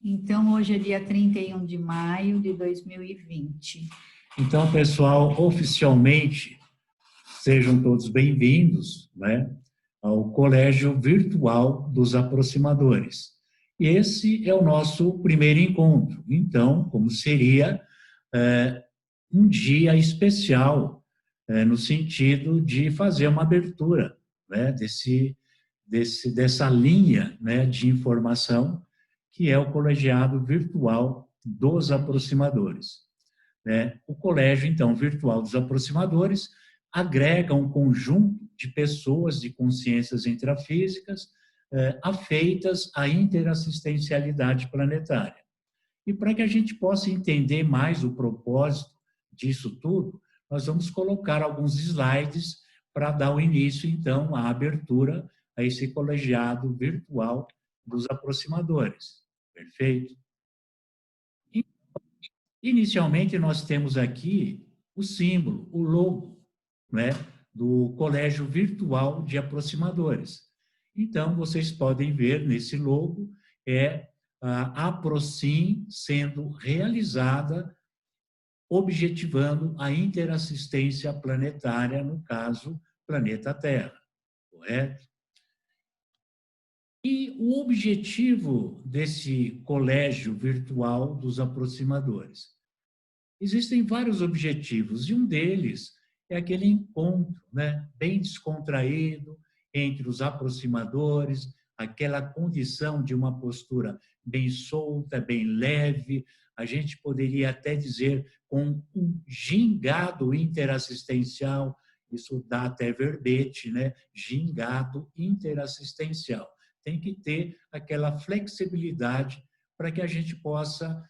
Então, hoje é dia 31 de maio de 2020. Então, pessoal, oficialmente, sejam todos bem-vindos, né, ao Colégio Virtual dos Aproximadores. E esse é o nosso primeiro encontro. Então, como seria um dia especial, no sentido de fazer uma abertura, né, dessa linha, né, de informação que é o Colegiado Virtual dos Aproximadores. O Colégio, então, Virtual dos Aproximadores agrega um conjunto de pessoas de consciências intrafísicas afeitas à interassistencialidade planetária. E para que a gente possa entender mais o propósito disso tudo, nós vamos colocar alguns slides para dar o início, então, à abertura a esse colegiado virtual dos aproximadores. Perfeito? Inicialmente, nós temos aqui o símbolo, o logo, né, do Colégio Virtual de Aproximadores. Então, vocês podem ver nesse logo, a Aprocim sendo realizada, objetivando a interassistência planetária, no caso, planeta Terra, correto? E o objetivo desse colégio virtual dos aproximadores? Existem vários objetivos, e um deles é aquele encontro, né, bem descontraído entre os aproximadores, aquela condição de uma postura bem solta, bem leve, a gente poderia até dizer com um gingado interassistencial, isso dá até verbete, né? Gingado interassistencial. Tem que ter aquela flexibilidade para que a gente possa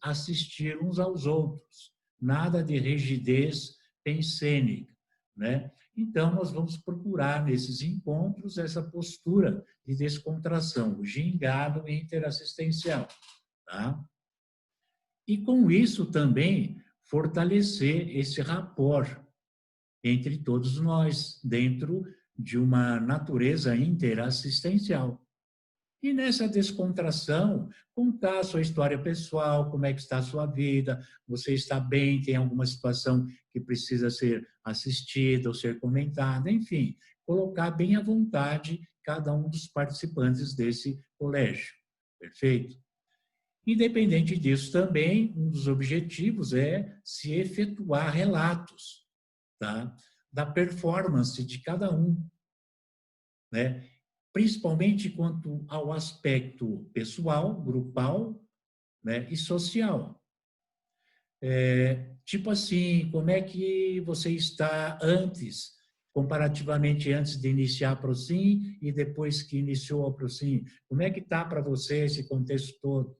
assistir uns aos outros. Nada de rigidez pensênica, né? Então, nós vamos procurar nesses encontros essa postura de descontração, o gingado interassistencial, tá? E com isso também fortalecer esse rapport entre todos nós, dentro de uma natureza interassistencial. E nessa descontração, contar a sua história pessoal, como é que está a sua vida, você está bem, tem alguma situação que precisa ser assistida ou ser comentada, enfim, colocar bem à vontade cada um dos participantes desse colégio. Perfeito? Independente disso também, um dos objetivos é se efetuar relatos, tá, da performance de cada um, né? Principalmente quanto ao aspecto pessoal, grupal, né, e social. Tipo assim, como é que você está antes, comparativamente antes de iniciar a Procim e depois que iniciou a Procim? Como é que está para você esse contexto todo?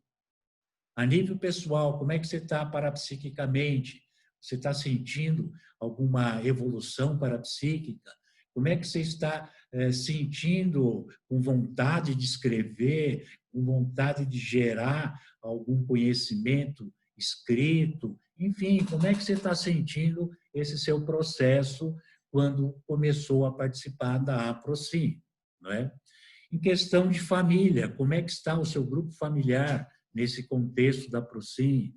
A nível pessoal, como é que você está parapsiquicamente? Você está sentindo alguma evolução parapsíquica? Como é que você está sentindo com vontade de escrever, com vontade de gerar algum conhecimento escrito? Enfim, como é que você está sentindo esse seu processo quando começou a participar da APROCIM, não é? Em questão de família, como é que está o seu grupo familiar nesse contexto da Procim?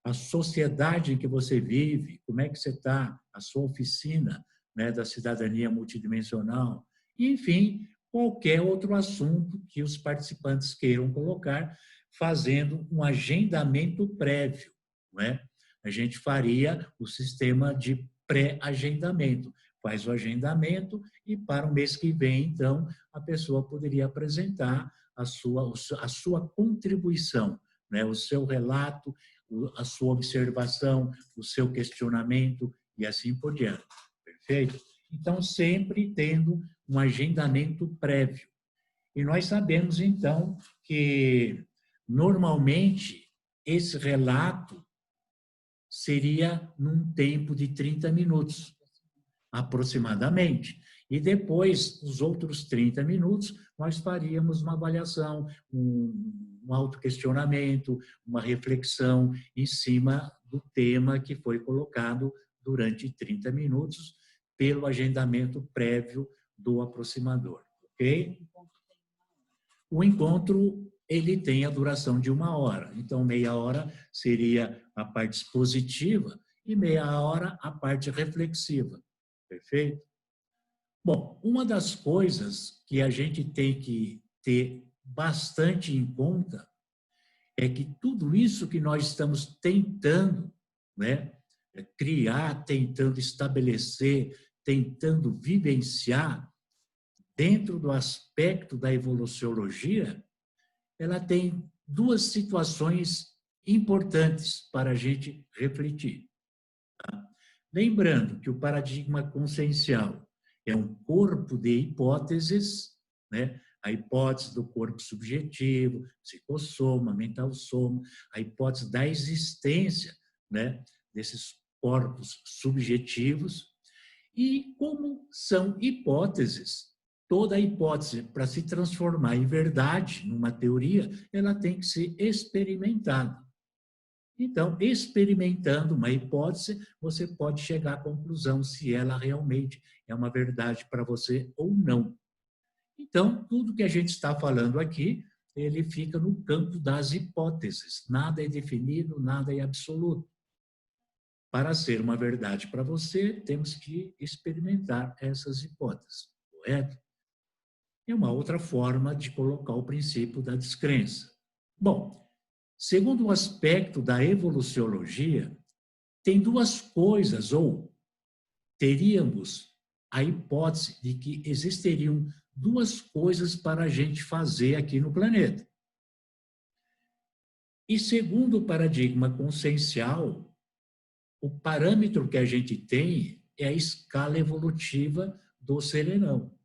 A sociedade em que você vive, como é que você está? A sua oficina, né, da cidadania multidimensional? Enfim, qualquer outro assunto que os participantes queiram colocar, fazendo um agendamento prévio, não é? A gente faria o sistema de pré-agendamento. Faz o agendamento e para o mês que vem, então, a pessoa poderia apresentar a sua contribuição, né? O seu relato, a sua observação, o seu questionamento e assim por diante. Perfeito? Então, sempre tendo um agendamento prévio. E nós sabemos, então, que normalmente esse relato seria num tempo de 30 minutos, aproximadamente. E depois, os outros 30 minutos, nós faríamos uma avaliação, um autoquestionamento, uma reflexão em cima do tema que foi colocado durante 30 minutos pelo agendamento prévio do aproximador, ok? O encontro ele tem a duração de 1 hora. Então, meia hora seria a parte expositiva e meia hora a parte reflexiva. Perfeito? Bom, uma das coisas que a gente tem que ter bastante em conta é que tudo isso que nós estamos tentando, né, criar, tentando estabelecer, tentando vivenciar, dentro do aspecto da evoluciologia, ela tem duas situações importantes para a gente refletir. Tá? Lembrando que o paradigma consciencial é um corpo de hipóteses, né? A hipótese do corpo subjetivo, psicossoma, mental soma, a hipótese da existência, né, desses corpos subjetivos. E como são hipóteses, toda hipótese, para se transformar em verdade, numa teoria, ela tem que ser experimentada. Então, experimentando uma hipótese, você pode chegar à conclusão se ela realmente é uma verdade para você ou não. Então, tudo que a gente está falando aqui, ele fica no campo das hipóteses. Nada é definido, nada é absoluto. Para ser uma verdade para você, temos que experimentar essas hipóteses, correto? É uma outra forma de colocar o princípio da descrença. Bom, segundo o aspecto da evoluciologia, tem duas coisas, ou teríamos a hipótese de que existiriam duas coisas para a gente fazer aqui no planeta. E segundo o paradigma consciencial, o parâmetro que a gente tem é a escala evolutiva do serenão,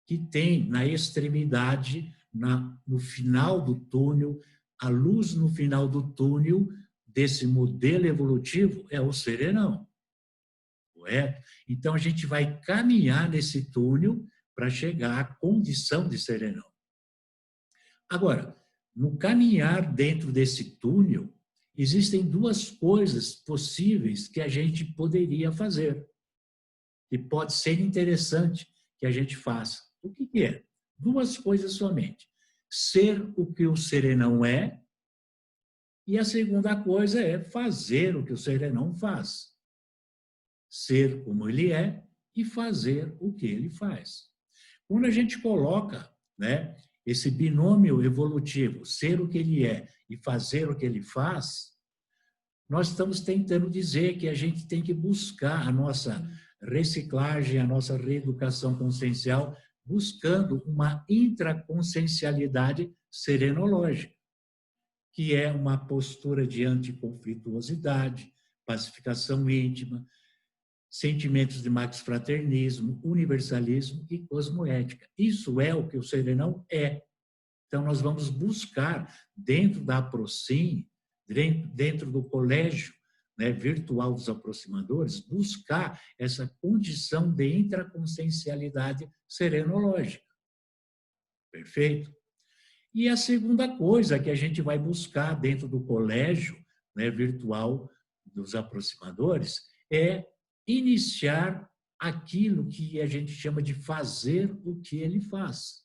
que tem na extremidade, no final do túnel, a luz no final do túnel desse modelo evolutivo é o serenão. Correto? Então, a gente vai caminhar nesse túnel para chegar à condição de serenão. Agora, no caminhar dentro desse túnel, existem duas coisas possíveis que a gente poderia fazer, que pode ser interessante que a gente faça. O que é? Duas coisas somente. Ser o que o serenão é, e a segunda coisa é fazer o que o serenão faz. Ser como ele é e fazer o que ele faz. Quando a gente coloca, né, esse binômio evolutivo, ser o que ele é e fazer o que ele faz, nós estamos tentando dizer que a gente tem que buscar a nossa reciclagem, a nossa reeducação consciencial, buscando uma intraconsciencialidade serenológica, que é uma postura de anticonflituosidade, pacificação íntima, sentimentos de max-fraternismo, universalismo e cosmoética. Isso é o que o serenão é. Então, nós vamos buscar, dentro da APROCIM, dentro do colégio, né, virtual dos aproximadores, buscar essa condição de intraconsciencialidade serenológica. Perfeito? E a segunda coisa que a gente vai buscar dentro do colégio, né, virtual dos aproximadores é iniciar aquilo que a gente chama de fazer o que ele faz.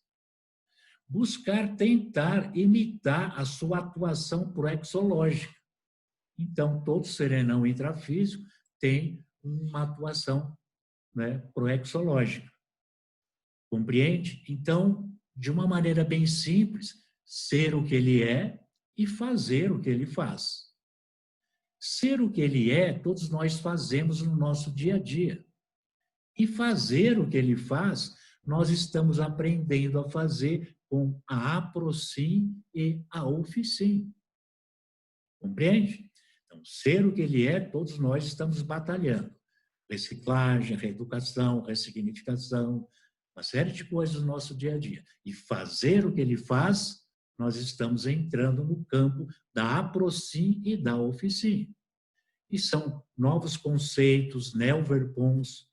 Buscar tentar imitar a sua atuação proexológica. Então, todo serenão intrafísico tem uma atuação, né, proexológica. Compreende? Então, de uma maneira bem simples, ser o que ele é e fazer o que ele faz. Ser o que ele é, todos nós fazemos no nosso dia a dia. E fazer o que ele faz, nós estamos aprendendo a fazer com a APROCIM e a OFICIM. Compreende? Então, ser o que ele é, todos nós estamos batalhando. Reciclagem, reeducação, ressignificação, uma série de coisas no nosso dia a dia. E fazer o que ele faz, nós estamos entrando no campo da APROCIM e da OFICIM. E são novos conceitos, neoverpons,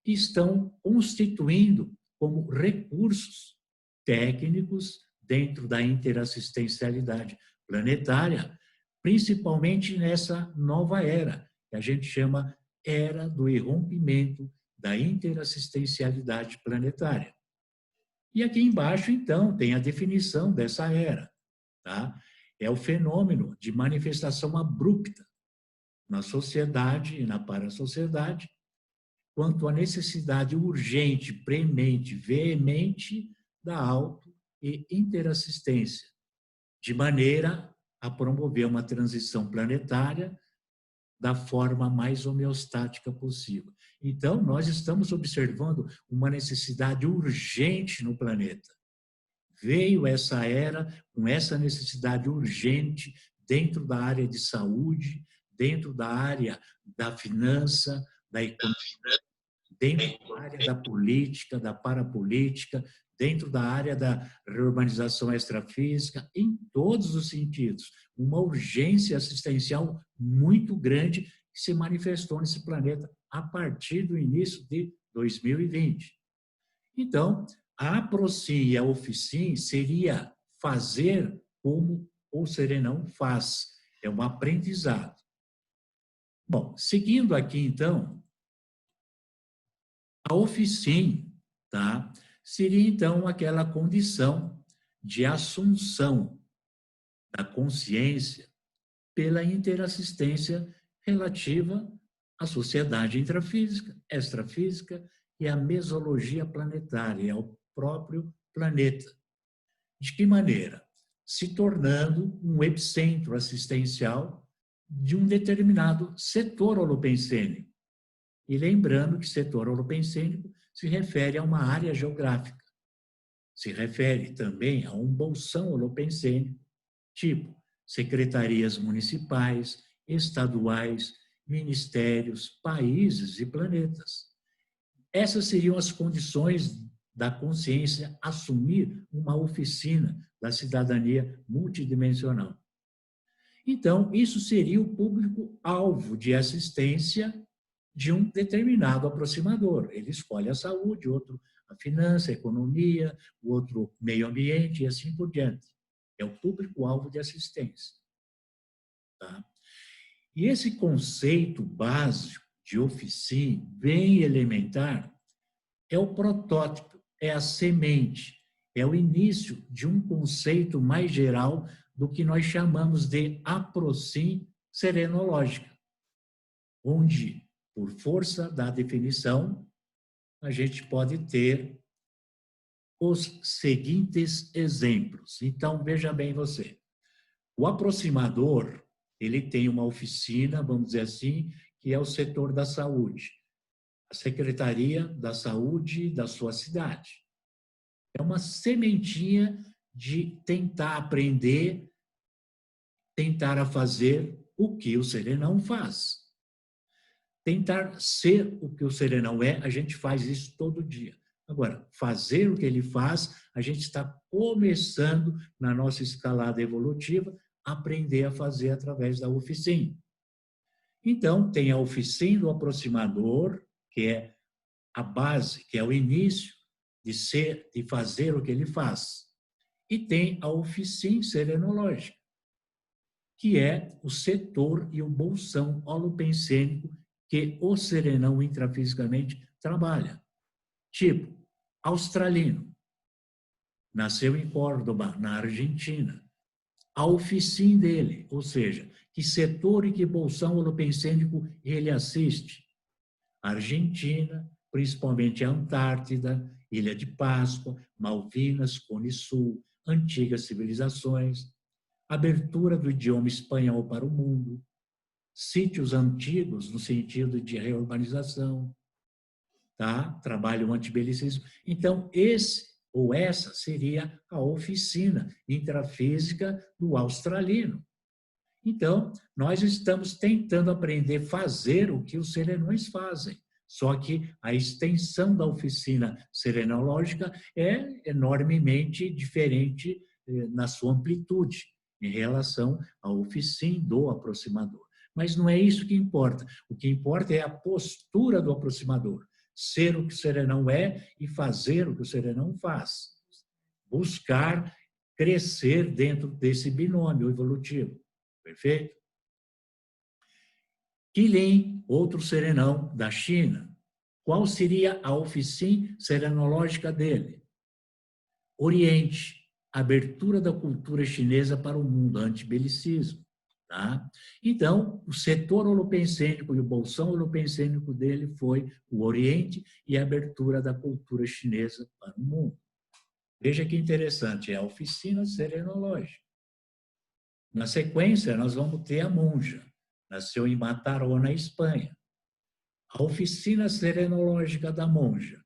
que estão constituindo como recursos técnicos dentro da interassistencialidade planetária, principalmente nessa nova era, que a gente chama era do irrompimento da interassistencialidade planetária. E aqui embaixo, então, tem a definição dessa era. Tá? É o fenômeno de manifestação abrupta na sociedade e na parasociedade, quanto à necessidade urgente, premente, veemente da auto- e interassistência, de maneira a promover uma transição planetária da forma mais homeostática possível. Então, nós estamos observando uma necessidade urgente no planeta. Veio essa era com essa necessidade urgente dentro da área de saúde, dentro da área da finança, da economia, dentro da área da política, da parapolítica, dentro da área da reurbanização extrafísica, em todos os sentidos. Uma urgência assistencial muito grande que se manifestou nesse planeta a partir do início de 2020. Então, a APROCIM e a OFICIM seria fazer como o Serenão faz. É um aprendizado. Bom, seguindo aqui, então, a OFICIM, tá? Seria, então, aquela condição de assunção da consciência pela interassistência relativa à sociedade intrafísica, extrafísica e à mesologia planetária, ao próprio planeta. De que maneira? Se tornando um epicentro assistencial de um determinado setor holopensênico. E lembrando que setor holopensênico se refere a uma área geográfica. Se refere também a um bolsão holopensênico, tipo secretarias municipais, estaduais, ministérios, países e planetas. Essas seriam as condições da consciência assumir uma oficina da cidadania multidimensional. Então, isso seria o público-alvo de assistência de um determinado aproximador. Ele escolhe a saúde, outro a finança, a economia, o outro meio ambiente e assim por diante. É o público-alvo de assistência. Tá? E esse conceito básico de oficina, bem elementar, é o protótipo, é a semente, é o início de um conceito mais geral do que nós chamamos de APROCIM serenológica, onde, por força da definição, a gente pode ter os seguintes exemplos. Então, veja bem você. O aproximador, ele tem uma oficina, vamos dizer assim, que é o setor da saúde. A Secretaria da Saúde da sua cidade. É uma sementinha de tentar aprender, tentar a fazer o que o Serenão faz. Tentar ser o que o Serenão é, a gente faz isso todo dia. Agora, fazer o que ele faz, a gente está começando, na nossa escalada evolutiva, a aprender a fazer através da oficina. Então, tem a oficina do aproximador, que é a base, que é o início de ser, de fazer o que ele faz. E tem a oficina serenológica, que é o setor e o bolsão holopensênico que o serenão intrafisicamente trabalha. Tipo, australino, nasceu em Córdoba, na Argentina. A oficina dele, ou seja, que setor e que bolsão holopensênico ele assiste? Argentina, principalmente a Antártida, Ilha de Páscoa, Malvinas, Cone Sul, antigas civilizações, abertura do idioma espanhol para o mundo, sítios antigos no sentido de reurbanização, tá? Trabalho antibelicismo. Então, esse ou essa seria a oficina intrafísica do australino. Então, nós estamos tentando aprender a fazer o que os serenões fazem. Só que a extensão da oficina serenológica é enormemente diferente na sua amplitude em relação à oficina do aproximador. Mas não é isso que importa. O que importa é a postura do aproximador. Ser o que o serenão é e fazer o que o serenão faz. Buscar crescer dentro desse binômio evolutivo. Perfeito? Qilin, outro serenão da China. Qual seria a oficina serenológica dele? Oriente, abertura da cultura chinesa para o mundo, antibelicismo. Tá? Então, o setor holopensênico e o bolsão holopensênico dele foi o Oriente e a abertura da cultura chinesa para o mundo. Veja que interessante, é a oficina serenológica. Na sequência, nós vamos ter a monja, nasceu em Mataró, na Espanha. A oficina serenológica da monja,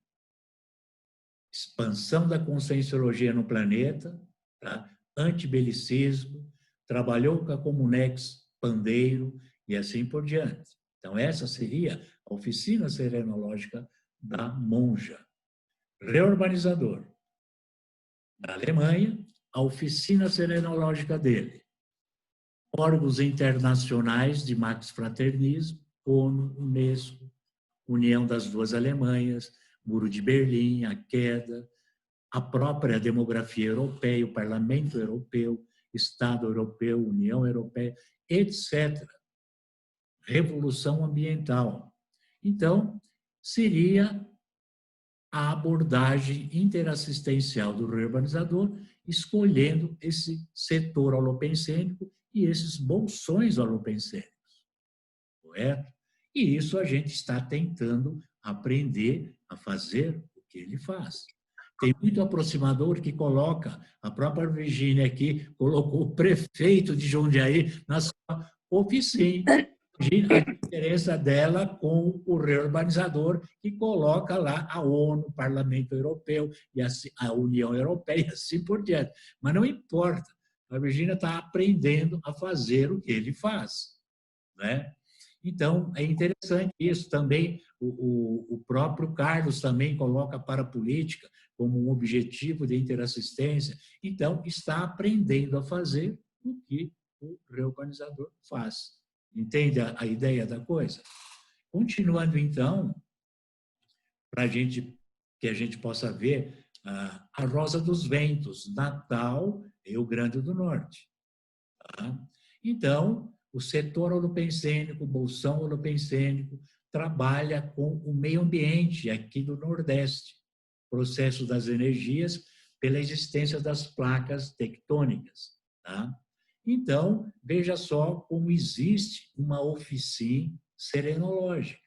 expansão da conscienciologia no planeta, tá? Antibelicismo, trabalhou com a Comunex, Pandeiro e assim por diante. Então, essa seria a oficina serenológica da monja. Reurbanizador. Na Alemanha, a oficina serenológica dele. Órgãos internacionais de Max Fraternismo, ONU, Unesco, União das Duas Alemanhas, Muro de Berlim, a queda, a própria demografia europeia, o Parlamento Europeu, Estado Europeu, União Europeia, etc. Revolução ambiental. Então, seria a abordagem interassistencial do reurbanizador, escolhendo esse setor holopensênico e esses bolsões holopensênicos. Correto? E isso a gente está tentando aprender a fazer o que ele faz. Tem muito aproximador que coloca, a própria Virgínia aqui colocou o prefeito de Jundiaí na sua oficina. A diferença dela com o reurbanizador, que coloca lá a ONU, o Parlamento Europeu e a União Europeia, assim por diante. Mas não importa, a Virgínia está aprendendo a fazer o que ele faz, né? Então, é interessante isso também. O próprio Carlos também coloca para a política como um objetivo de interassistência. Então, está aprendendo a fazer o que o reurbanizador faz. Entende a ideia da coisa? Continuando, então, para que a gente possa ver a Rosa dos Ventos, Natal, Rio Grande do Norte. Tá? Então, o setor holopensênico, o bolsão holopensênico, trabalha com o meio ambiente aqui do Nordeste, processo das energias pela existência das placas tectônicas. Tá? Então, veja só como existe uma oficina serenológica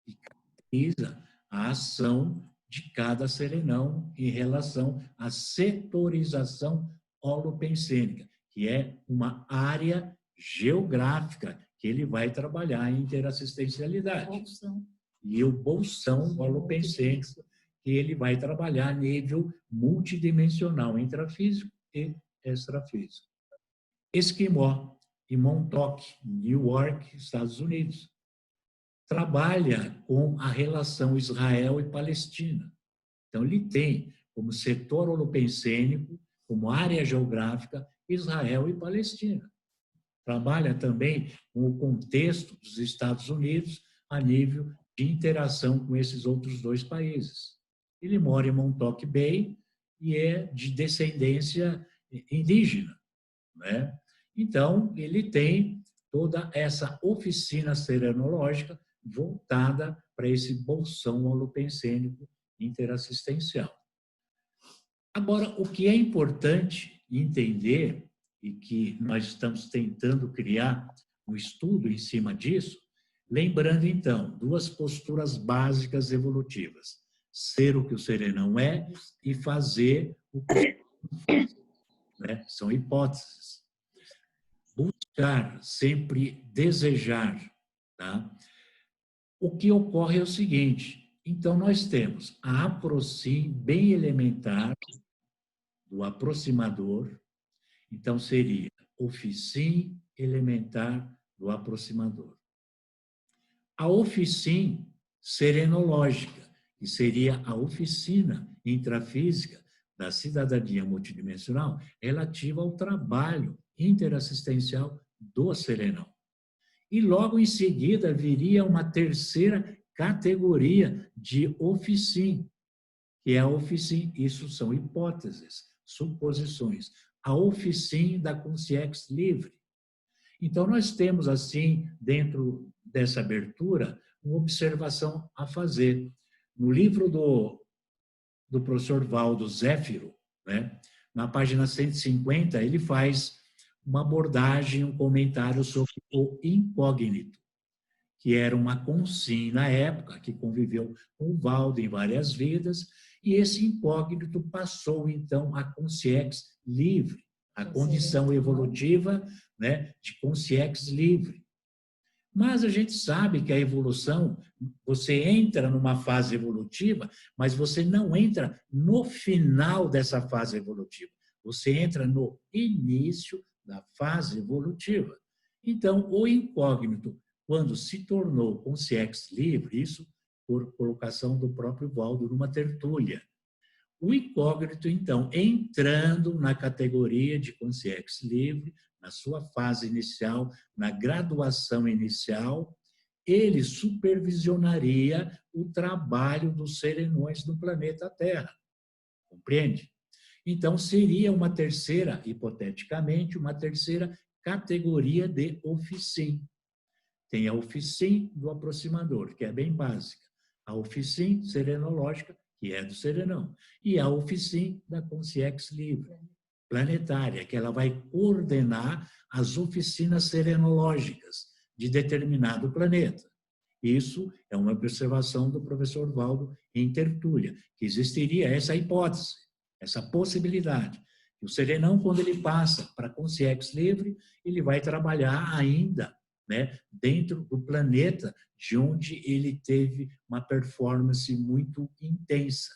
que caracteriza a ação de cada serenão em relação à setorização holopensênica, que é uma área geográfica que ele vai trabalhar em interassistencialidade. Bolsão. E o bolsão holopensênico, que ele vai trabalhar a nível multidimensional, intrafísico e extrafísico. Esquimó, em Montauk, Newark, Estados Unidos. Trabalha com a relação Israel e Palestina. Então, ele tem como setor holopensênico, como área geográfica, Israel e Palestina. Trabalha também com o contexto dos Estados Unidos a nível de interação com esses outros dois países. Ele mora em Montauk Bay e é de descendência indígena, né? Então, ele tem toda essa oficina serenológica voltada para esse bolsão holopensênico interassistencial. Agora, o que é importante entender, e que nós estamos tentando criar um estudo em cima disso, lembrando, então, duas posturas básicas evolutivas. Ser o que o serenão é e fazer o que o serenão faz, né? São hipóteses. Buscar, sempre desejar, tá? O que ocorre é o seguinte, então nós temos a aproxime bem elementar do aproximador, então seria oficina elementar do aproximador. A oficina serenológica, que seria a oficina intrafísica da cidadania multidimensional relativa ao trabalho interassistencial do serenão. E logo em seguida viria uma terceira categoria de oficina, que é a oficina, isso são hipóteses, suposições, a oficina da consciência livre. Então, nós temos, assim, dentro dessa abertura, uma observação a fazer. No livro do do professor Valdo Zéfiro, né? Na página 150, ele faz uma abordagem, um comentário sobre o incógnito, que era uma consim na época, que conviveu com o Valdo em várias vidas, e esse incógnito passou, então, a consciência livre, a condição evolutiva, né, de consciência livre. Mas a gente sabe que a evolução, você entra numa fase evolutiva, mas você não entra no final dessa fase evolutiva. Você entra no início da fase evolutiva. Então, o incógnito, quando se tornou consciência livre, isso por colocação do próprio Valdo numa tertúlia. O incógnito, então, entrando na categoria de consciência livre, na sua fase inicial, na graduação inicial, ele supervisionaria o trabalho dos serenões do planeta Terra. Compreende? Então, seria uma terceira, hipoteticamente, uma terceira categoria de oficina. Tem a oficina do aproximador, que é bem básica. A oficina serenológica, que é do serenão. E a oficina da consciência livre, planetária, que ela vai coordenar as oficinas serenológicas de determinado planeta. Isso é uma observação do professor Valdo em tertúlia, que existiria essa hipótese, essa possibilidade. O serenão, quando ele passa para a consciência livre, ele vai trabalhar ainda, né, dentro do planeta de onde ele teve uma performance muito intensa.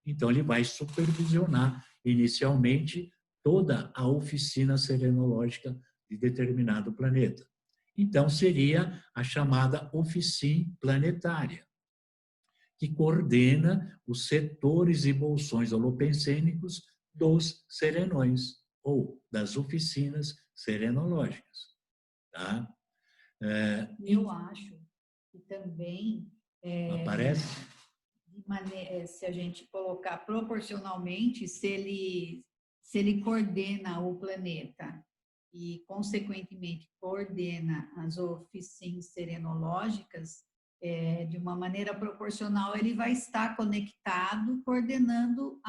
Então, ele vai supervisionar inicialmente toda a oficina serenológica de determinado planeta. Então, seria a chamada oficina planetária, que coordena os setores e bolsões holopensênicos dos serenões, ou das oficinas serenológicas. Tá? Eu acho que também Aparece? se a gente colocar proporcionalmente, se ele coordena o planeta e, consequentemente, coordena as oficinas serenológicas, de uma maneira proporcional, ele vai estar conectado, coordenando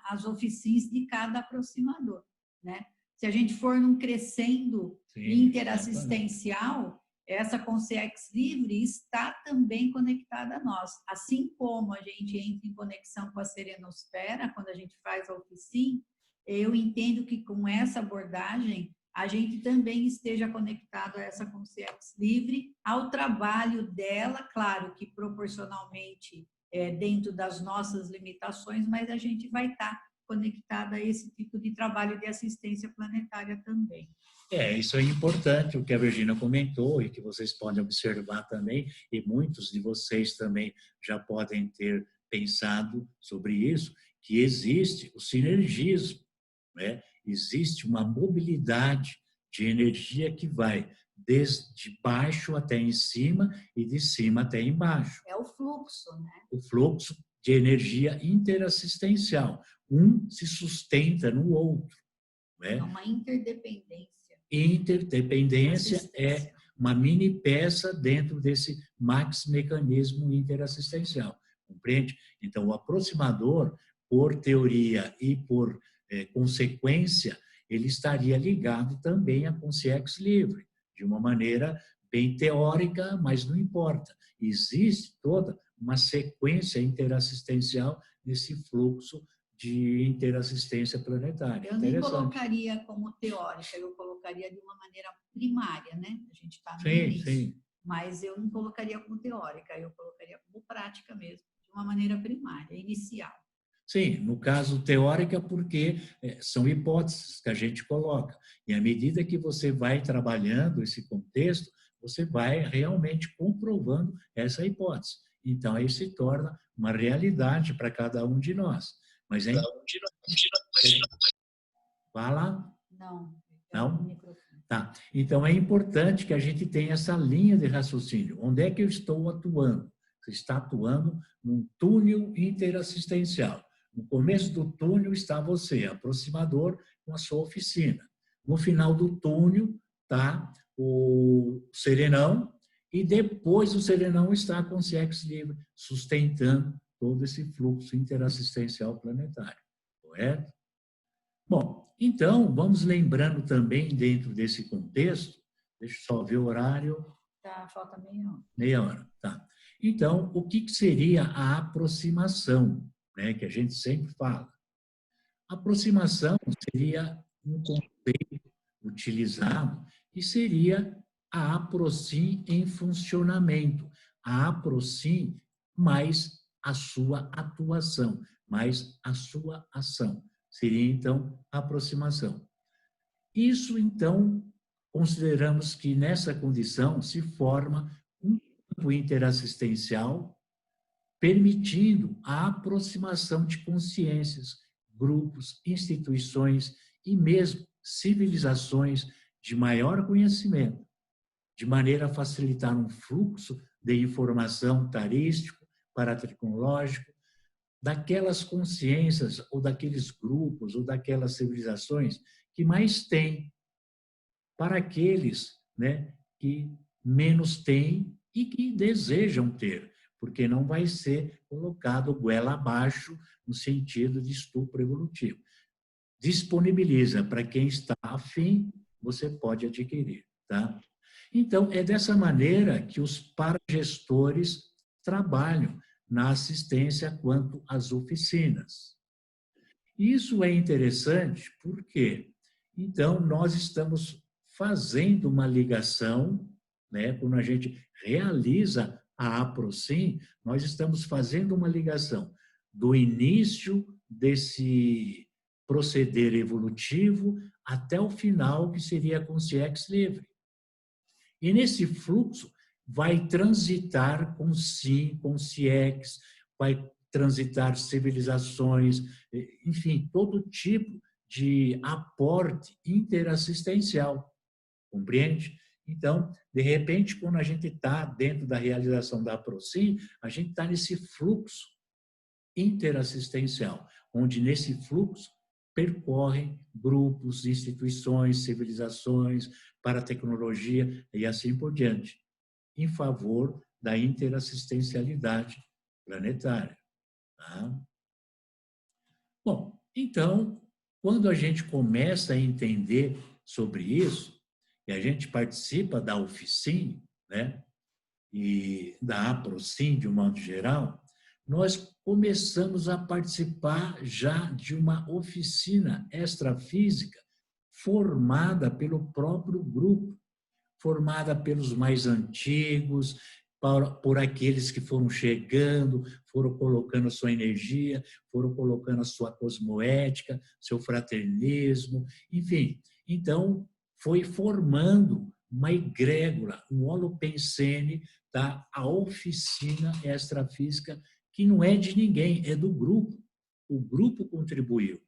as oficinas de cada aproximador, né? Se a gente for num crescendo interassistencial, essa consciência livre está também conectada a nós. Assim como a gente entra em conexão com a serenosfera, quando a gente faz a oficina, eu entendo que com essa abordagem, a gente também esteja conectado a essa consciência livre, ao trabalho dela, claro que proporcionalmente dentro das nossas limitações, mas a gente vai estar conectada a esse tipo de trabalho de assistência planetária também. Isso é importante, o que a Virginia comentou e que vocês podem observar também, e muitos de vocês também já podem ter pensado sobre isso, que existe o sinergismo, né? Existe uma mobilidade de energia que vai desde baixo até em cima e de cima até embaixo. É o fluxo, né? O fluxo de energia interassistencial. Um se sustenta no outro. Né? É uma interdependência. Interdependência é uma mini peça dentro desse max mecanismo interassistencial, compreende? Então, o aproximador, por teoria e por consequência, ele estaria ligado também à consciência livre, de uma maneira bem teórica, mas não importa. Existe toda uma sequência interassistencial nesse fluxo de interassistência planetária. Eu nem colocaria como teórica, eu colocaria de uma maneira primária, né? A gente está no início, sim. Mas eu não colocaria como teórica, eu colocaria como prática mesmo, de uma maneira primária, inicial. Sim, no caso teórica, porque são hipóteses que a gente coloca. E à medida que você vai trabalhando esse contexto, você vai realmente comprovando essa hipótese. Então, aí se torna uma realidade para cada um de nós. Mas é... Fala? Não. Não? Tá. Então, é importante que a gente tenha essa linha de raciocínio. Onde é que eu estou atuando? Você está atuando num túnel interassistencial. No começo do túnel está você, aproximador, com a sua oficina. No final do túnel está o serenão, e depois o serenão está a consciência livre, sustentando todo esse fluxo interassistencial planetário, correto? Bom, então, vamos lembrando também, dentro desse contexto, deixa eu só ver o horário. Tá, falta meia hora. Meia hora, tá. Então, o que seria a aproximação, né, que a gente sempre fala? Aproximação seria um conceito utilizado e seria a APROCIM em funcionamento. A APROCIM mais a sua atuação, mais a sua ação. Seria, então, a aproximação. Isso, então, consideramos que nessa condição se forma um campo interassistencial permitindo a aproximação de consciências, grupos, instituições e mesmo civilizações de maior conhecimento, de maneira a facilitar um fluxo de informação tarístico, paratecnológico, daquelas consciências ou daqueles grupos ou daquelas civilizações que mais têm, para aqueles, né, que menos têm e que desejam ter, porque não vai ser colocado goela abaixo no sentido de estupro evolutivo. Disponibiliza para quem está afim, você pode adquirir, tá? Então, é dessa maneira que os paragestores trabalham na assistência quanto às oficinas. Isso é interessante porque, então, nós estamos fazendo uma ligação, né? Quando a gente realiza a APROCIM, nós estamos fazendo uma ligação do início desse proceder evolutivo até o final, que seria a consciência livre. E nesse fluxo vai transitar com SIM, com CIEX, vai transitar civilizações, enfim, todo tipo de aporte interassistencial, compreende? Então, de repente, quando a gente está dentro da realização da APROCIM, a gente está nesse fluxo interassistencial, onde nesse fluxo percorrem grupos, instituições, civilizações, para a tecnologia e assim por diante, em favor da interassistencialidade planetária. Tá? Bom, então, quando a gente começa a entender sobre isso, e a gente participa da oficina, né, e da APROCIM, de um modo geral, nós começamos a participar já de uma oficina extrafísica formada pelo próprio grupo, formada pelos mais antigos, por aqueles que foram chegando, foram colocando sua energia, foram colocando a sua cosmoética, seu fraternismo, enfim. Então, foi formando uma egrégora, um holopensene, tá? A oficina extrafísica, que não é de ninguém, é do grupo. O grupo contribuiu.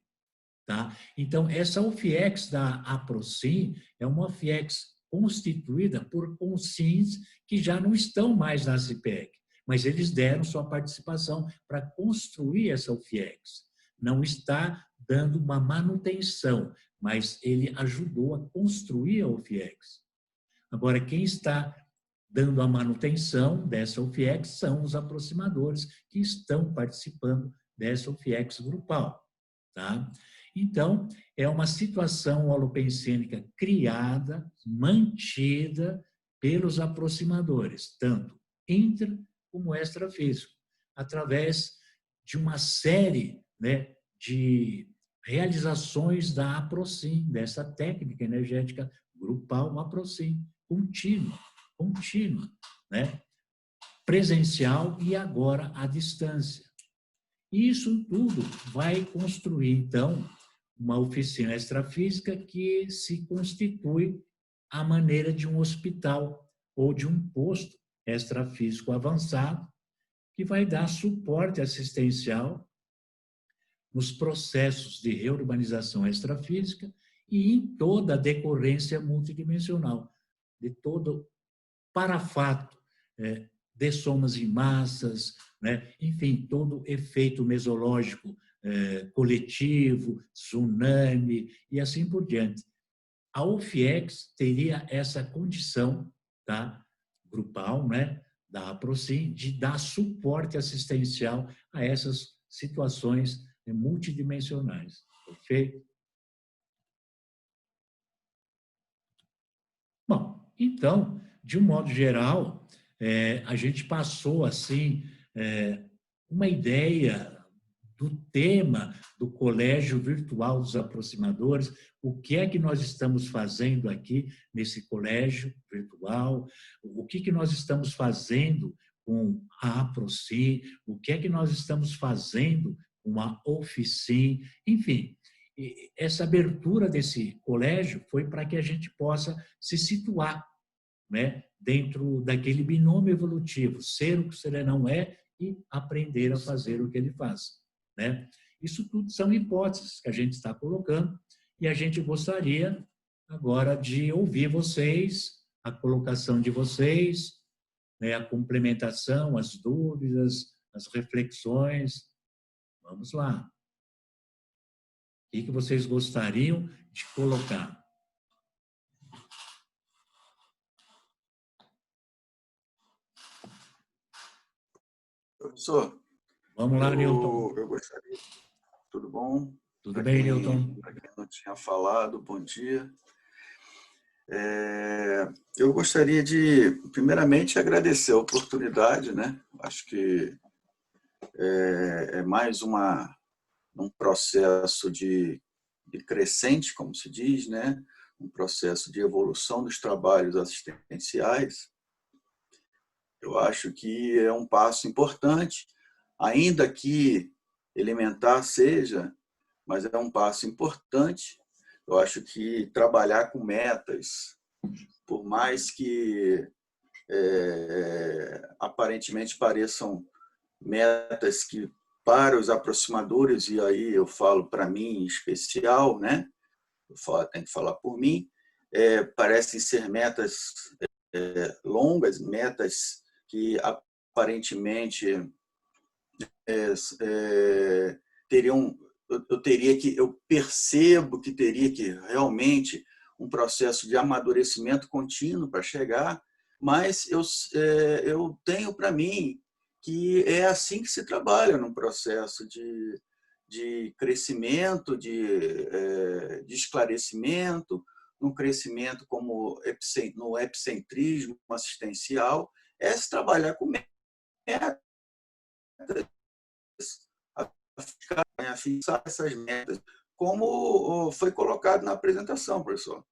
Tá? Então, essa OFIEX da APROCIM é uma OFIEX constituída por conscientes que já não estão mais na CIPEC, mas eles deram sua participação para construir essa OFIEX. Não está dando uma manutenção, mas ele ajudou a construir a OFIEX. Agora, quem está dando a manutenção dessa OFIEX são os aproximadores que estão participando dessa OFIEX grupal. Tá? Então, é uma situação holopensênica criada, mantida pelos aproximadores, tanto intra como extrafísico, através de uma série, né, de realizações da APROCIM, dessa técnica energética grupal APROCIM, contínua, né, presencial e agora à distância. Isso tudo vai construir, então, uma oficina extrafísica que se constitui à maneira de um hospital ou de um posto extrafísico avançado, que vai dar suporte assistencial nos processos de reurbanização extrafísica e em toda a decorrência multidimensional, de todo parafato, de somas em massas, né? Enfim, todo efeito mesológico coletivo, tsunami e assim por diante. A OFIEX teria essa condição, tá, grupal, né, da APROCIM de dar suporte assistencial a essas situações multidimensionais. Perfeito? Bom, então, de um modo geral, a gente passou, assim, uma ideia do tema do Colégio Virtual dos Aproximadores, o que é que nós estamos fazendo aqui nesse colégio virtual, o que nós estamos fazendo com a APROCIM, o que é que nós estamos fazendo com a OFICIM, enfim. Essa abertura desse colégio foi para que a gente possa se situar, né, dentro daquele binômio evolutivo, ser o que o Serenão é e aprender a fazer o que ele faz. Né? Isso tudo são hipóteses que a gente está colocando e a gente gostaria agora de ouvir vocês, a colocação de vocês, né, a complementação, as dúvidas, as reflexões. Vamos lá. O que vocês gostariam de colocar? Professor, vamos lá, Newton. Eu gostaria. Tudo bom? Tudo bem, Newton? Para quem não tinha falado, bom dia. Eu gostaria de, primeiramente, agradecer a oportunidade, né? Acho que é mais um processo de crescente, como se diz, né? Um processo de evolução dos trabalhos assistenciais. Eu acho que é um passo importante, ainda que elementar seja, mas é um passo importante. Eu acho que trabalhar com metas, por mais que aparentemente pareçam metas que para os aproximadores, e aí eu falo para mim em especial, né? Tenho que falar por mim, parecem ser metas longas, metas que aparentemente teriam, eu percebo que teria que realmente um processo de amadurecimento contínuo para chegar, mas eu tenho para mim que é assim que se trabalha num processo de crescimento, de esclarecimento, num crescimento como no epicentrismo assistencial, é se trabalhar com metas, a fixar essas metas, como foi colocado na apresentação, professor.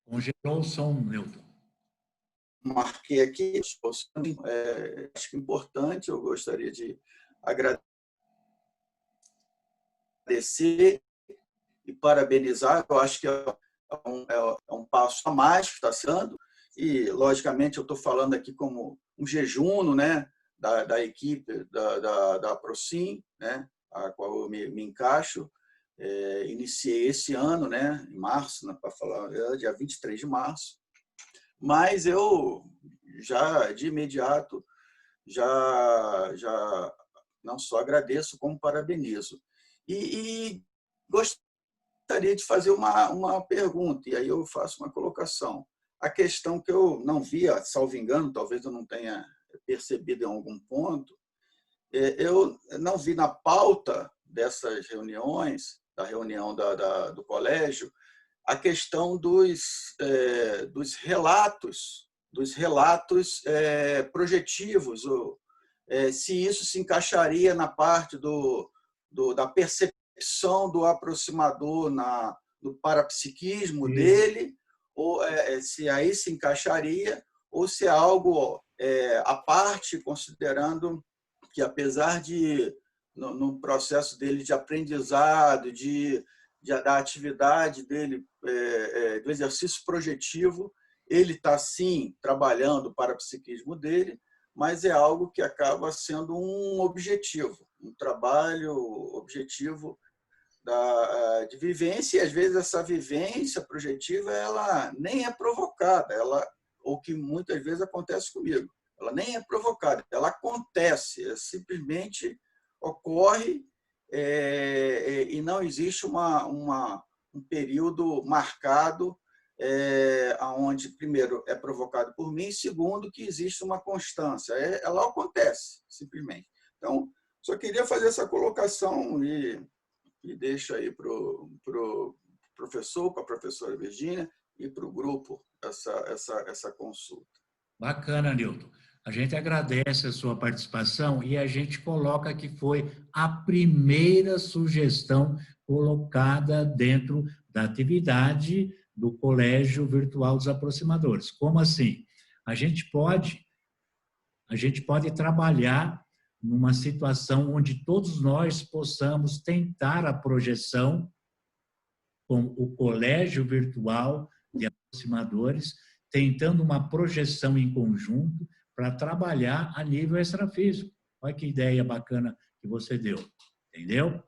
Congelou o som, Newton. Marquei aqui, acho que é importante, eu gostaria de agradecer e parabenizar, eu acho que é um passo a mais que está sendo, e, logicamente, eu estou falando aqui como um jejum, né, da equipe da APROCIM, né, a qual eu me encaixo. Iniciei esse ano, né, em março, né, para falar, dia 23 de março, mas eu já, de imediato, já não só agradeço, como parabenizo. E gostaria de fazer uma pergunta, e aí eu faço uma colocação. A questão que eu não via, salvo engano, talvez eu não tenha percebido em algum ponto, eu não vi na pauta dessas reuniões, da reunião do colégio, a questão dos relatos projetivos, se isso se encaixaria na parte da percepção do aproximador no parapsiquismo dele, ou se aí se encaixaria, ou se é algo à parte, considerando que, apesar de, no processo dele de aprendizado, da atividade dele, do exercício projetivo, ele está, sim, trabalhando o parapsiquismo dele, mas é algo que acaba sendo um objetivo, um trabalho objetivo de vivência, e às vezes essa vivência projetiva ela nem é provocada, ou que muitas vezes acontece comigo, ela nem é provocada, ela acontece, simplesmente ocorre, e não existe uma um período marcado, onde, primeiro, é provocado por mim, e segundo, que existe uma constância. Ela acontece, simplesmente. Então, só queria fazer essa colocação e deixo aí para o professor, para a professora Virgínia e para o grupo essa consulta. Bacana, Nilton. A gente agradece a sua participação e a gente coloca que foi a primeira sugestão colocada dentro da atividade do Colégio Virtual dos Aproximadores. Como assim? A gente pode trabalhar numa situação onde todos nós possamos tentar a projeção com o Colégio Virtual de Aproximadores, tentando uma projeção em conjunto para trabalhar a nível extrafísico. Olha que ideia bacana que você deu, entendeu?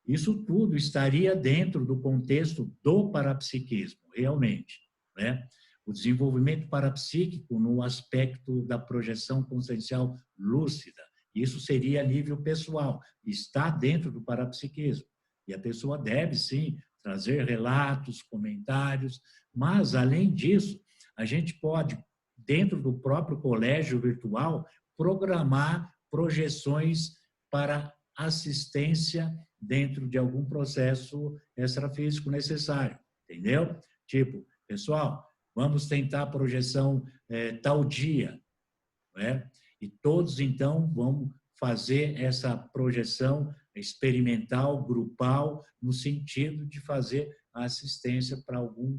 Isso tudo estaria dentro do contexto do parapsiquismo, realmente, né? O desenvolvimento parapsíquico no aspecto da projeção consciencial lúcida, isso seria a nível pessoal, está dentro do parapsiquismo. E a pessoa deve, sim, trazer relatos, comentários, mas, além disso, a gente pode, dentro do próprio colégio virtual, programar projeções para assistência dentro de algum processo extrafísico necessário, entendeu? Tipo, pessoal, vamos tentar a projeção tal dia, né? E todos, então, vão fazer essa projeção experimental, grupal, no sentido de fazer a assistência para algum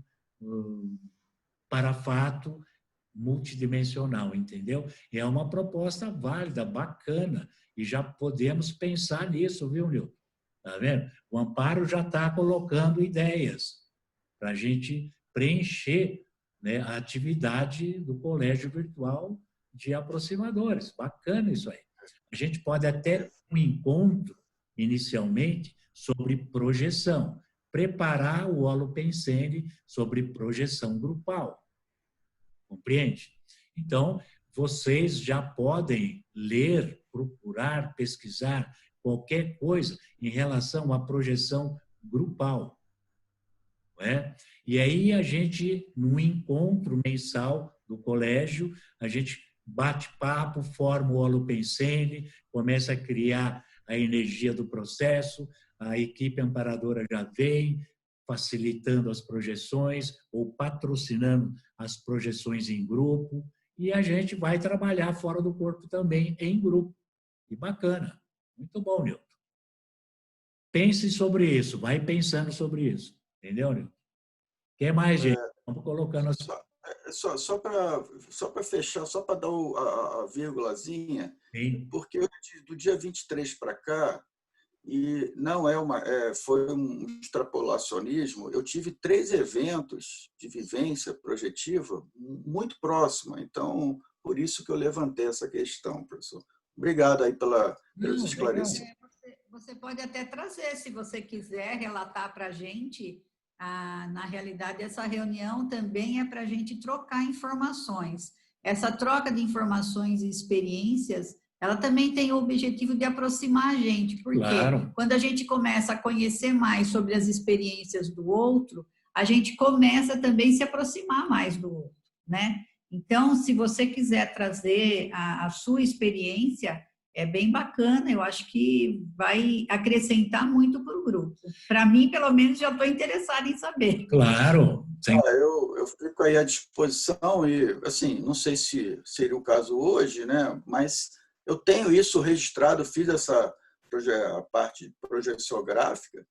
parafato multidimensional, entendeu? É uma proposta válida, bacana, e já podemos pensar nisso, viu, Nilton? Tá vendo? O Amparo já está colocando ideias para a gente preencher, né, a atividade do Colégio Virtual de Aproximadores. Bacana isso aí. A gente pode até ter um encontro, inicialmente, sobre projeção. Preparar o Holopensene sobre projeção grupal. Compreende? Então, vocês já podem ler, procurar, pesquisar qualquer coisa em relação à projeção grupal. Não é? E aí a gente, num encontro mensal do colégio, a gente bate papo, forma o Holopensene, começa a criar a energia do processo, a equipe amparadora já vem facilitando as projeções ou patrocinando as projeções em grupo, e a gente vai trabalhar fora do corpo também em grupo. E bacana. Muito bom, Nilton. Pense sobre isso, vai pensando sobre isso. Entendeu, Nilton? Quer mais, gente? Vamos colocando assim. Só para fechar, só para dar a vírgulazinha, Sim. porque do dia 23 para cá, e não foi um extrapolacionismo, eu tive 3 eventos de vivência projetiva muito próxima, então, por isso que eu levantei essa questão, professor. Obrigado aí pelos esclarecimentos. Você pode até trazer, se você quiser, relatar para a gente. Na realidade, essa reunião também é para a gente trocar informações. Essa troca de informações e experiências, ela também tem o objetivo de aproximar a gente, porque Claro. Quando a gente começa a conhecer mais sobre as experiências do outro, a gente começa também a se aproximar mais do outro, né? Então, se você quiser trazer a sua experiência, é bem bacana, eu acho que vai acrescentar muito para o grupo. Para mim, pelo menos, já estou interessada em saber. Claro. Eu fico aí à disposição e, assim, não sei se seria o caso hoje, né? Mas eu tenho isso registrado, fiz a parte projeciográfica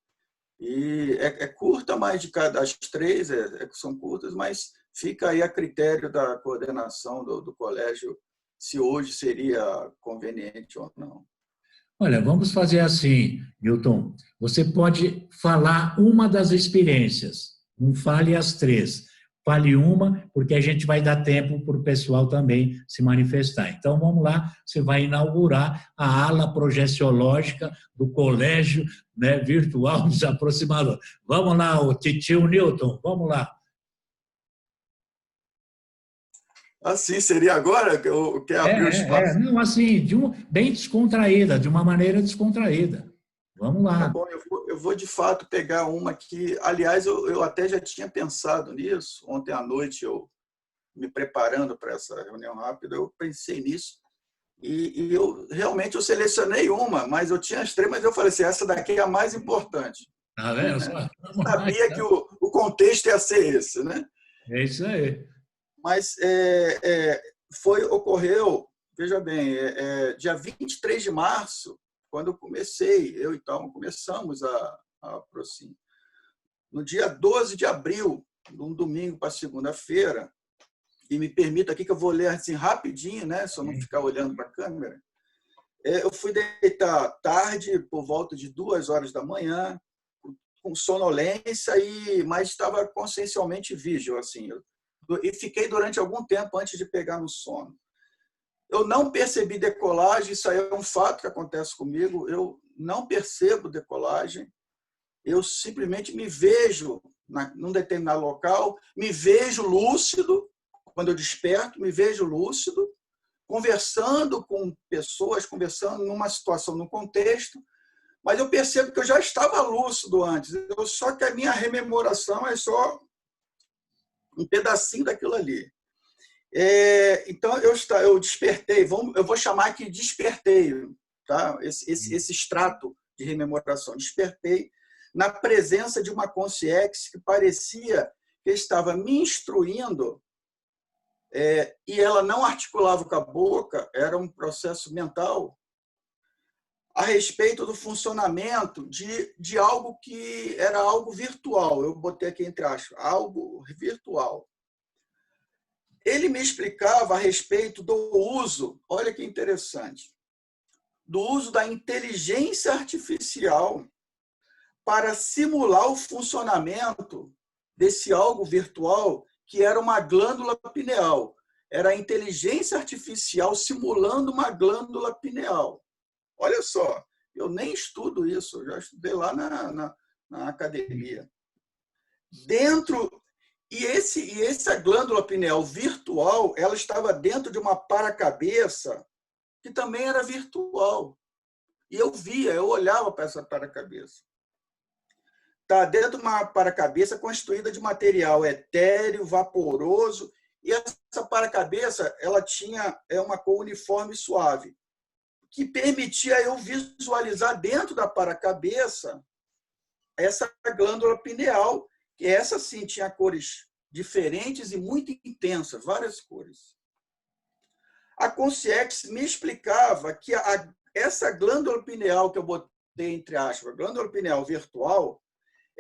e é curta, mais de cada as 3 são curtas, mas fica aí a critério da coordenação do colégio se hoje seria conveniente ou não. Olha, vamos fazer assim, Nilton. Você pode falar uma das experiências, não fale as 3. Fale uma, porque a gente vai dar tempo para o pessoal também se manifestar. Então, vamos lá, você vai inaugurar a ala projeciológica do Colégio, né, Virtual dos Aproximadores. Vamos lá, o titio Nilton, vamos lá. Assim, seria agora que abriu o espaço? Não, assim, bem descontraída, de uma maneira descontraída. Vamos Tá lá. bom, eu vou de fato pegar uma que, aliás, eu até já tinha pensado nisso. Ontem à noite, eu me preparando para essa reunião rápida, eu pensei nisso. E eu selecionei uma, mas eu tinha as três, mas eu falei assim, essa daqui é a mais importante. Tá vendo? Vamos lá, Sabia que então. o contexto ia ser esse, né? É isso aí. Mas ocorreu, veja bem, dia 23 de março, quando eu comecei, eu e Thalma começamos a Procin. No dia 12 de abril, um domingo para segunda-feira, e me permita aqui que eu vou ler assim rapidinho, né, só não ficar olhando para a câmera. Eu fui deitar tarde, por volta de 2 horas da manhã, com sonolência, mas estava consciencialmente vígil, assim. E fiquei durante algum tempo antes de pegar no sono. Eu não percebi decolagem, isso aí é um fato que acontece comigo. Eu não percebo decolagem. Eu simplesmente me vejo num determinado local, me vejo lúcido, quando eu desperto, me vejo lúcido, conversando com pessoas, conversando numa situação, num contexto, mas eu percebo que eu já estava lúcido antes, só que a minha rememoração é só um pedacinho daquilo ali. Então, eu despertei, eu vou chamar aqui de despertei, tá? Esse extrato de rememoração, despertei na presença de uma consciência que parecia que estava me instruindo, e ela não articulava com a boca, era um processo mental, a respeito do funcionamento de algo que era algo virtual. Eu botei aqui entre aspas, algo virtual. Ele me explicava a respeito do uso, olha que interessante, do uso da inteligência artificial para simular o funcionamento desse algo virtual que era uma glândula pineal. Era a inteligência artificial simulando uma glândula pineal. Olha só, eu nem estudo isso, eu já estudei lá na academia. Essa glândula pineal virtual, ela estava dentro de uma paracabeça que também era virtual. E eu olhava para essa paracabeça. Está dentro de uma paracabeça constituída de material etéreo, vaporoso, e essa paracabeça ela tinha uma cor uniforme e suave, que permitia eu visualizar dentro da paracabeça essa glândula pineal, que essa sim tinha cores diferentes e muito intensas, várias cores. A consciência me explicava que essa glândula pineal que eu botei entre aspas, glândula pineal virtual,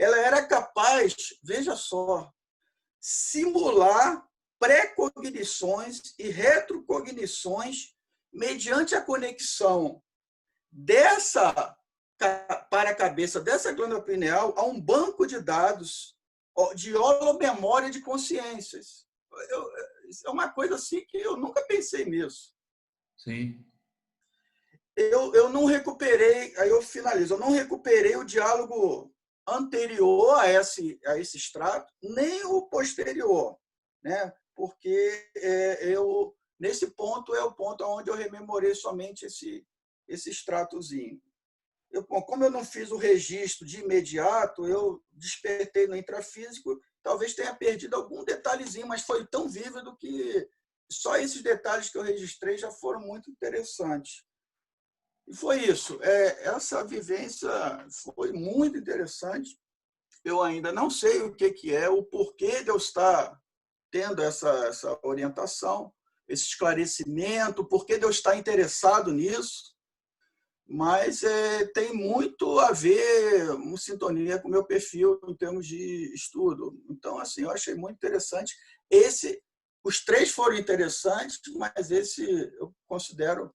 ela era capaz, veja só, simular pré-cognições e retrocognições mediante a conexão dessa paracabeça, dessa glândula pineal, a um banco de dados de holomemória de consciências. É uma coisa assim que eu nunca pensei nisso. Sim. Eu não recuperei, aí eu finalizo, eu não recuperei o diálogo anterior a esse extrato, nem o posterior, né? Porque nesse ponto é o ponto onde eu rememorei somente esse extratozinho. Como eu não fiz o registro de imediato, eu despertei no intrafísico, talvez tenha perdido algum detalhezinho, mas foi tão vívido que só esses detalhes que eu registrei já foram muito interessantes. E foi isso. Essa vivência foi muito interessante. Eu ainda não sei o que é, o porquê de eu estar tendo essa orientação, esse esclarecimento, o porquê de eu estar interessado nisso, mas tem muito a ver, uma sintonia com o meu perfil em termos de estudo. Então, assim, eu achei muito interessante. Os três foram interessantes, mas esse eu considero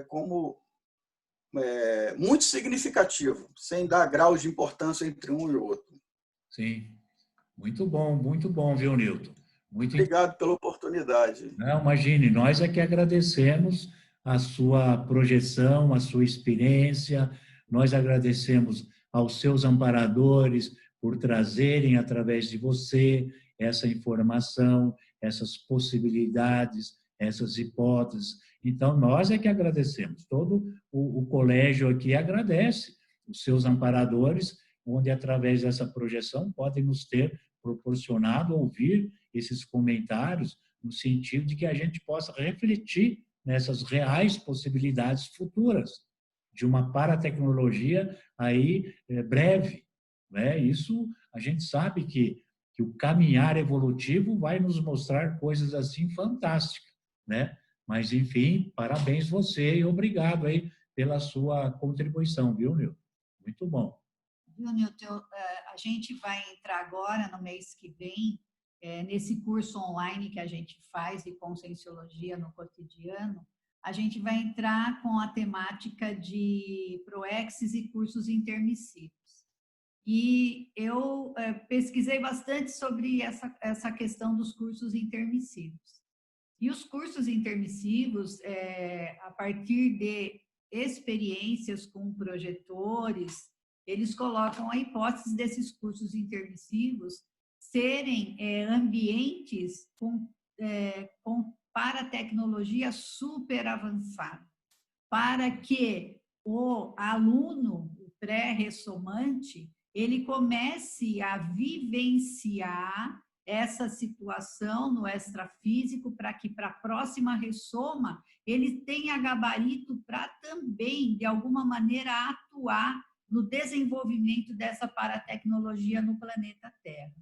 como muito significativo, sem dar graus de importância entre um e outro. Sim. Muito bom, viu, Nilton? Muito Obrigado pela oportunidade. Não, imagine, nós é que agradecemos a sua projeção, a sua experiência, nós agradecemos aos seus amparadores por trazerem através de você essa informação, essas possibilidades, essas hipóteses. Então, nós é que agradecemos, todo o colégio aqui agradece os seus amparadores, onde, através dessa projeção, podem nos ter proporcionado ouvir esses comentários no sentido de que a gente possa refletir nessas reais possibilidades futuras de uma paratecnologia aí breve, né? Isso a gente sabe que o caminhar evolutivo vai nos mostrar coisas assim fantásticas, né? Mas, enfim, parabéns você e obrigado aí pela sua contribuição, viu, Nilton? Muito bom. Viu, Nilton? A gente vai entrar agora, no mês que vem, nesse curso online que a gente faz de Conscienciologia no Cotidiano, a gente vai entrar com a temática de PROEXs e cursos intermissivos. E eu pesquisei bastante sobre essa questão dos cursos intermissivos. E os cursos intermissivos, a partir de experiências com projetores, eles colocam a hipótese desses cursos intermissivos serem ambientes com paratecnologia super avançada, para que o aluno, o pré-ressomante, ele comece a vivenciar essa situação no extrafísico, para que para a próxima ressoma ele tenha gabarito para também, de alguma maneira, atuar no desenvolvimento dessa paratecnologia no planeta Terra.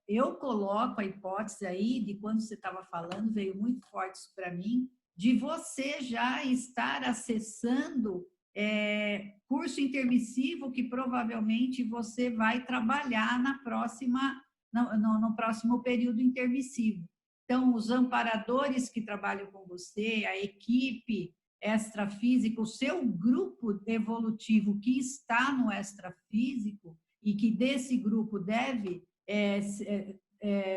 Eu coloco a hipótese aí, de quando você estava falando, veio muito forte isso para mim, de você já estar acessando curso intermissivo que provavelmente você vai trabalhar no próximo período intermissivo. Então, os amparadores que trabalham com você, a equipe extrafísica, o seu grupo evolutivo que está no extrafísico e que desse grupo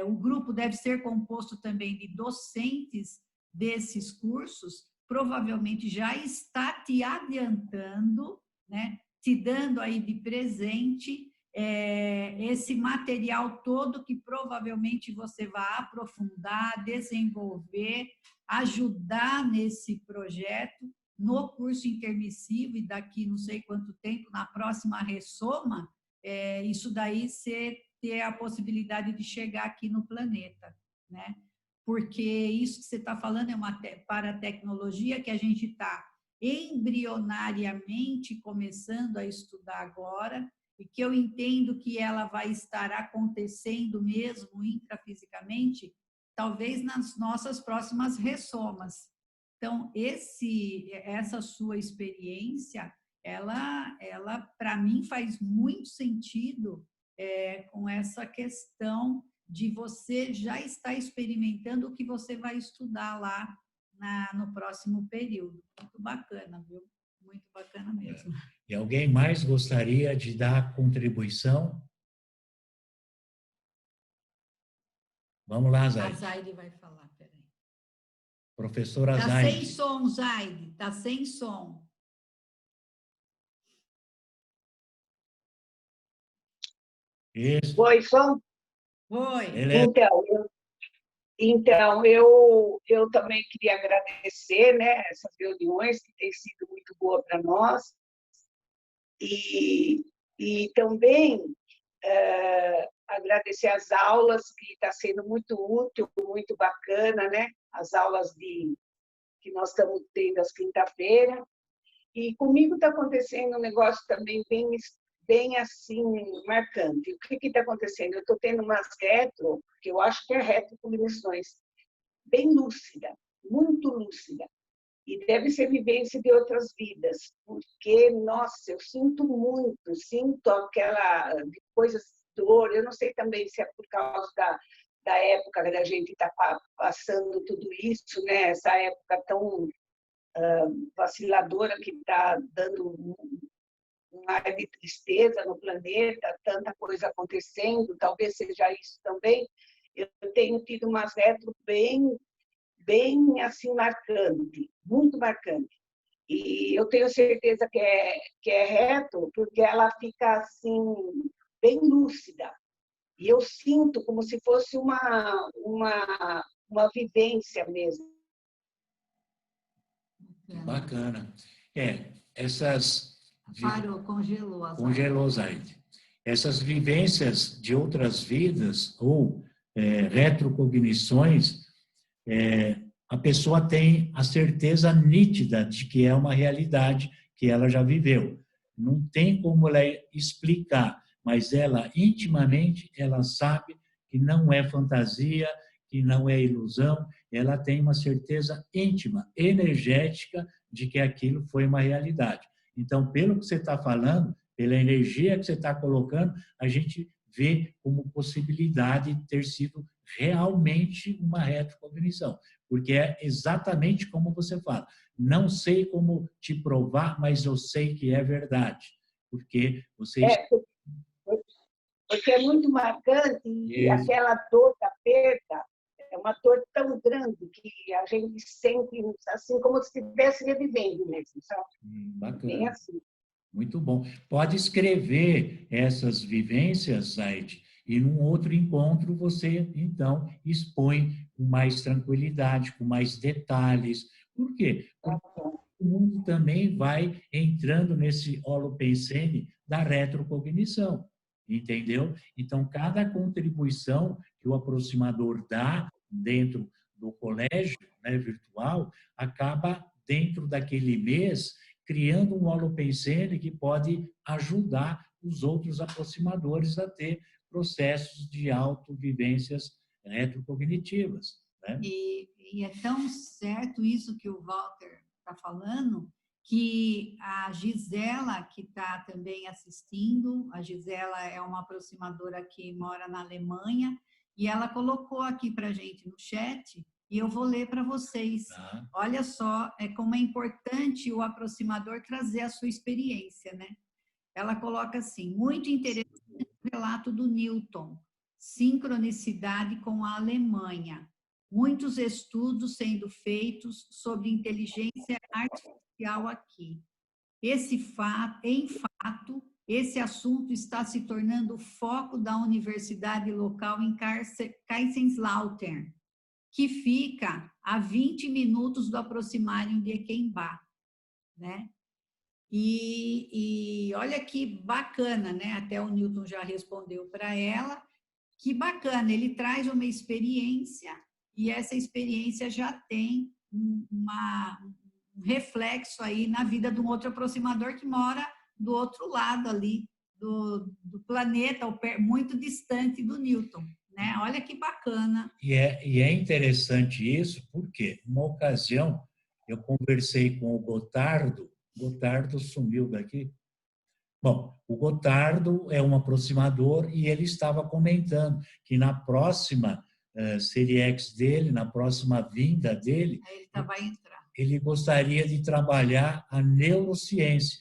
o grupo deve ser composto também de docentes desses cursos, provavelmente já está te adiantando, né, te dando aí de presente esse material todo que provavelmente você vai aprofundar, desenvolver, ajudar nesse projeto, no curso intermissivo, e daqui não sei quanto tempo, na próxima ressoma, isso daí ter a possibilidade de chegar aqui no planeta, né? Porque isso que você está falando é uma paratecnologia que a gente está embrionariamente começando a estudar agora, e que eu entendo que ela vai estar acontecendo mesmo intrafisicamente, talvez nas nossas próximas ressomas. Então, essa sua experiência, ela para mim faz muito sentido com essa questão de você já estar experimentando o que você vai estudar lá no próximo período. Muito bacana, viu? Muito bacana mesmo. E alguém mais gostaria de dar contribuição? Vamos lá, Zaide. A Zaide vai falar, peraí. Professora Zaide. Zaide. Está sem som, Zaide. Está sem som. Isso. Oi, som? Oi. Então eu também queria agradecer, né, essas reuniões que têm sido muito boas para nós, e também agradecer as aulas, que está sendo muito útil, muito bacana, né, as aulas que nós estamos tendo às quinta-feiras. E comigo está acontecendo um negócio também bem assim, marcante. O que está acontecendo? Eu estou tendo umas retro, que eu acho que é retrocognições, bem lúcida, muito lúcida. E deve ser vivência de outras vidas, porque, nossa, eu sinto aquela coisa, dor. Eu não sei também se é por causa da época que a gente está passando tudo isso, né? Essa época tão vaciladora que está dando um ar de tristeza no planeta, tanta coisa acontecendo, talvez seja isso também. Eu tenho tido umas retro bem assim marcante, muito marcante. E eu tenho certeza que é reto, porque ela fica assim bem lúcida. E eu sinto como se fosse uma vivência mesmo. Bacana. Essas Parou, congelou as Congelou, Zaide. Essas vivências de outras vidas ou retrocognições, a pessoa tem a certeza nítida de que é uma realidade que ela já viveu. Não tem como ela explicar, mas ela intimamente ela sabe que não é fantasia, que não é ilusão, ela tem uma certeza íntima, energética de que aquilo foi uma realidade. Então, pelo que você está falando, pela energia que você está colocando, a gente vê como possibilidade de ter sido realmente uma retrocognição, porque é exatamente como você fala. Não sei como te provar, mas eu sei que é verdade, porque você... Porque é muito marcante e Isso. aquela dor da perda é uma dor tão grande que a gente sente assim como se estivesse revivendo mesmo, sabe? Bacana. Bem assim. Muito bom. Pode escrever essas vivências, Zaide, e num outro encontro você, então, expõe com mais tranquilidade, com mais detalhes. Por quê? Porque o mundo também vai entrando nesse holopensene da retrocognição, entendeu? Então, cada contribuição que o aproximador dá dentro do colégio, né, virtual, acaba dentro daquele mês criando um holopensene que pode ajudar os outros aproximadores a ter processos de autovivências retrocognitivas, né? E é tão certo isso que o Walter está falando, que a Gisela, que está também assistindo, a Gisela é uma aproximadora que mora na Alemanha, e ela colocou aqui para a gente no chat, e eu vou ler para vocês. Tá. Olha só como é importante o aproximador trazer a sua experiência, né? Ela coloca assim, muito interessante o relato do Newton, sincronicidade com a Alemanha. Muitos estudos sendo feitos sobre inteligência artificial aqui. Em fato, esse assunto está se tornando o foco da universidade local em Kaiserslautern, que fica a 20 minutos do aproximário de Equembá, né? E olha que bacana, né? Até o Newton já respondeu para ela. Que bacana, ele traz uma experiência e essa experiência já tem um reflexo aí na vida de um outro aproximador que mora do outro lado ali do planeta, muito distante do Newton, né? Olha que bacana. E é interessante isso, porque uma ocasião eu conversei com o Gotardo sumiu daqui. Bom, o Gotardo é um aproximador e ele estava comentando que na próxima Série X dele, na próxima vinda dele, Vai entrar. Ele gostaria de trabalhar a neurociência,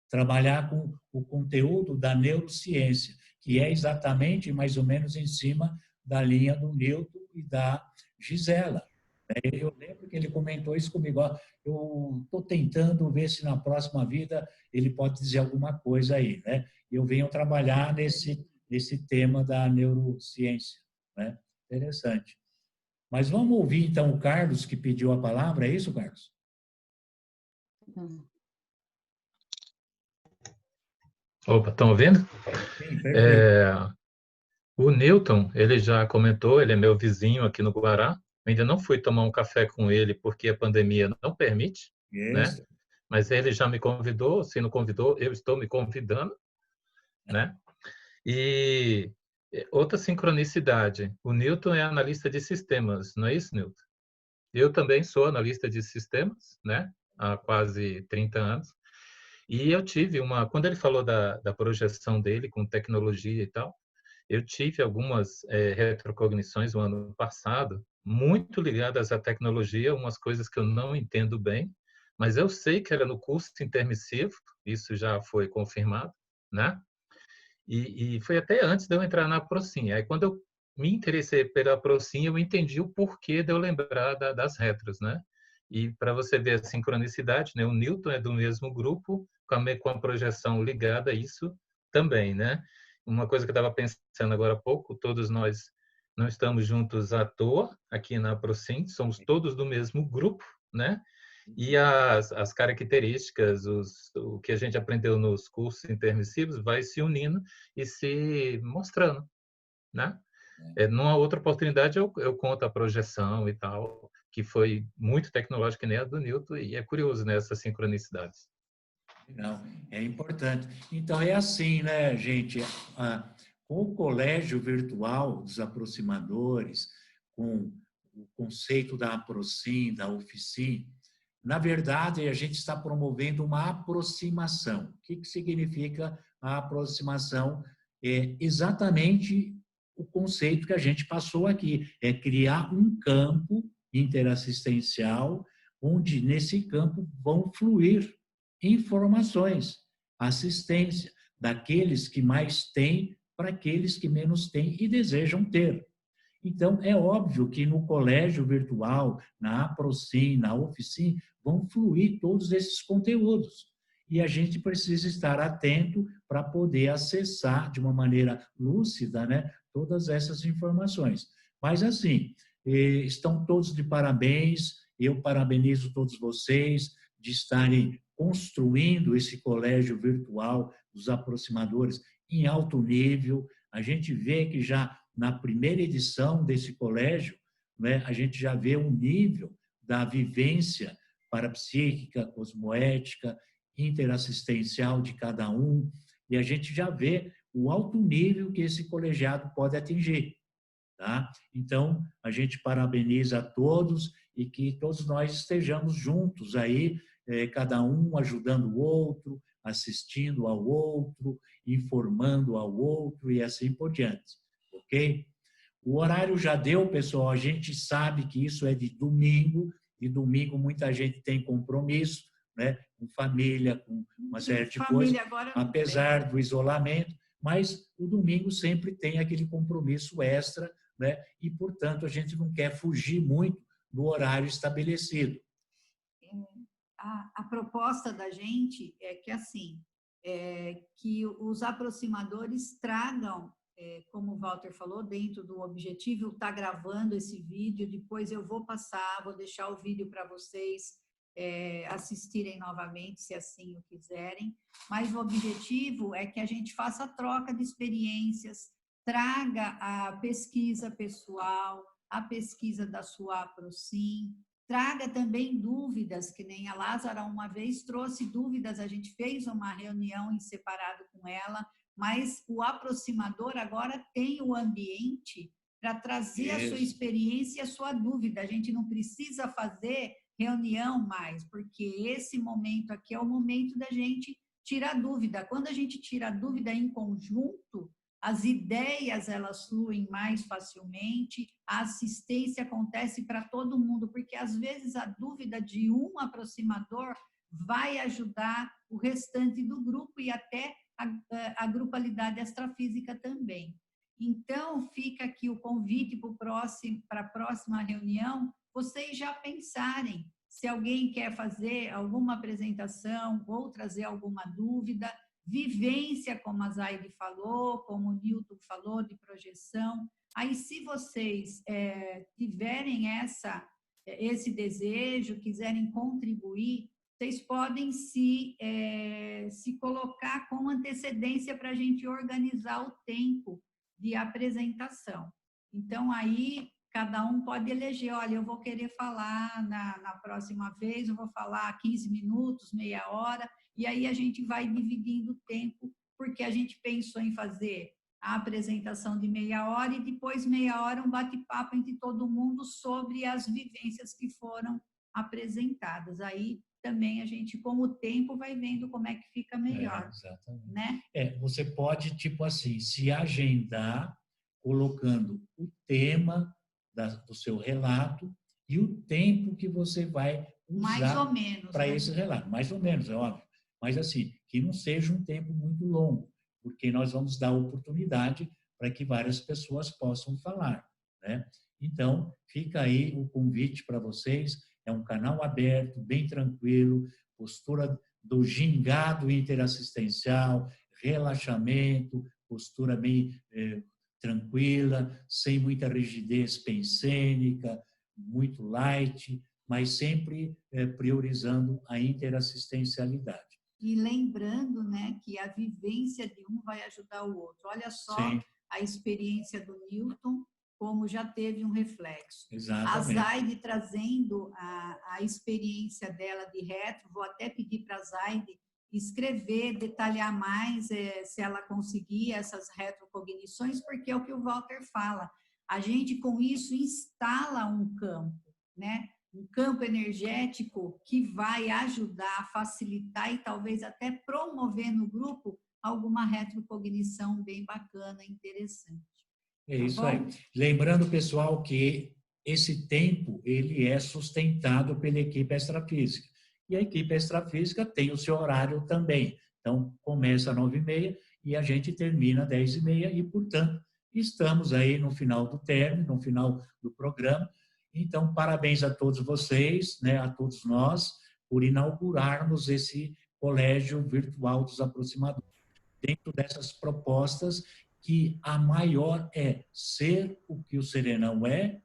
trabalhar com o conteúdo da neurociência, que é exatamente mais ou menos em cima da linha do Newton e da Gisela. Eu lembro que ele comentou isso comigo. Ó, eu estou tentando ver se na próxima vida ele pode dizer alguma coisa aí, né? Eu venho trabalhar nesse tema da neurociência, né? Interessante. Mas vamos ouvir então o Carlos que pediu a palavra, é isso, Carlos? Opa, estão ouvindo? Sim, perfeito. O Newton, ele já comentou, ele é meu vizinho aqui no Guará. Ainda não fui tomar um café com ele porque a pandemia não permite, né? Mas ele já me convidou, se não convidou, eu estou me convidando, né? E outra sincronicidade, o Newton é analista de sistemas, não é isso, Newton? Eu também sou analista de sistemas, né? Há quase 30 anos. E eu tive quando ele falou da projeção dele com tecnologia e tal, eu tive algumas retrocognições no ano passado, muito ligadas à tecnologia, umas coisas que eu não entendo bem, mas eu sei que era no curso intermissivo, isso já foi confirmado, né? E foi até antes de eu entrar na Procin. Aí, quando eu me interessei pela Procin, eu entendi o porquê de eu lembrar das retros, né? E para você ver a sincronicidade, né? O Newton é do mesmo grupo, com a projeção ligada a isso também, né? Uma coisa que eu estava pensando agora há pouco, todos nós não estamos juntos à toa aqui na Procin, somos todos do mesmo grupo, né? E as características, o que a gente aprendeu nos cursos intermissivos vai se unindo e se mostrando, né? Numa outra oportunidade, eu conto a projeção e tal, que foi muito tecnológica, que nem a do Newton, e é curioso, né, essas sincronicidades. Não, é importante. Então, é assim, né, gente? Com o colégio virtual dos aproximadores, com o conceito da Aprocim, da Oficim, na verdade, a gente está promovendo uma aproximação. O que significa a aproximação? É exatamente o conceito que a gente passou aqui, é criar um campo interassistencial, onde nesse campo vão fluir informações, assistência daqueles que mais têm para aqueles que menos têm e desejam ter. Então, é óbvio que no colégio virtual, na Aprocim, na Oficim, vão fluir todos esses conteúdos. E a gente precisa estar atento para poder acessar de uma maneira lúcida, né, todas essas informações. Mas, assim, estão todos de parabéns, eu parabenizo todos vocês de estarem construindo esse colégio virtual dos aproximadores em alto nível. A gente vê que já na primeira edição desse colégio, né, a gente já vê um nível da vivência parapsíquica, cosmoética, interassistencial de cada um, e a gente já vê o alto nível que esse colegiado pode atingir. Tá? Então, a gente parabeniza a todos e que todos nós estejamos juntos aí, cada um ajudando o outro, assistindo ao outro, informando ao outro e assim por diante. Ok? O horário já deu, pessoal, a gente sabe que isso é de domingo, e domingo muita gente tem compromisso, né? Com família, com uma série de coisas, apesar do isolamento, mas o domingo sempre tem aquele compromisso extra, né? E, portanto, a gente não quer fugir muito do horário estabelecido. A proposta da gente é que, assim, que os aproximadores tragam, como o Walter falou, dentro do objetivo, está gravando esse vídeo, depois eu vou passar, vou deixar o vídeo para vocês assistirem novamente, se assim o quiserem, mas o objetivo é que a gente faça a troca de experiências, traga a pesquisa pessoal, a pesquisa da sua Aprocim, traga também dúvidas, que nem a Lázara uma vez trouxe dúvidas, a gente fez uma reunião em separado com ela, mas o aproximador agora tem o ambiente para trazer a sua experiência e a sua dúvida. A gente não precisa fazer reunião mais, porque esse momento aqui é o momento da gente tirar dúvida. Quando a gente tira a dúvida em conjunto, as ideias elas fluem mais facilmente, a assistência acontece para todo mundo, porque às vezes a dúvida de um aproximador vai ajudar o restante do grupo e até a grupalidade extrafísica também. Então, fica aqui o convite para a próxima reunião, vocês já pensarem se alguém quer fazer alguma apresentação ou trazer alguma dúvida, vivência, como a Zaide falou, como o Newton falou, de projeção. Aí, se vocês tiverem esse desejo, quiserem contribuir, vocês podem se colocar com antecedência para a gente organizar o tempo de apresentação. Então, aí, cada um pode eleger, olha, eu vou querer falar na próxima vez, eu vou falar 15 minutos, meia hora, e aí a gente vai dividindo o tempo, porque a gente pensou em fazer a apresentação de meia hora e depois meia hora um bate-papo entre todo mundo sobre as vivências que foram apresentadas. Aí também a gente, com o tempo, vai vendo como é que fica melhor. Exatamente. Né? Você pode, tipo assim, se agendar colocando o tema do seu relato e o tempo que você vai usar para esse relato. Mais ou menos, é óbvio. Mas, assim, que não seja um tempo muito longo, porque nós vamos dar oportunidade para que várias pessoas possam falar, né? Então, fica aí o convite para vocês. É um canal aberto, bem tranquilo, postura do gingado interassistencial, relaxamento, postura bem tranquila, sem muita rigidez pensênica, muito light, mas sempre priorizando a interassistencialidade. E lembrando, né, que a vivência de um vai ajudar o outro. Olha só Sim. a experiência do Newton, como já teve um reflexo. Exatamente. A Zaide trazendo a experiência dela de retro, vou até pedir para a Zaide escrever, detalhar mais, se ela conseguir essas retrocognições, porque é o que o Walter fala. A gente, com isso, instala um campo, né? Um campo energético que vai ajudar, facilitar e talvez até promover no grupo alguma retrocognição bem bacana, interessante. É isso aí. Lembrando, pessoal, que esse tempo ele é sustentado pela equipe extrafísica. E a equipe extrafísica tem o seu horário também. Então, começa às 9h30 e a gente termina às 10h30 e, portanto, estamos aí no final do término, no final do programa. Então, parabéns a todos vocês, né, a todos nós, por inaugurarmos esse colégio virtual dos aproximadores. Dentro dessas propostas, que a maior é ser o que o Serenão é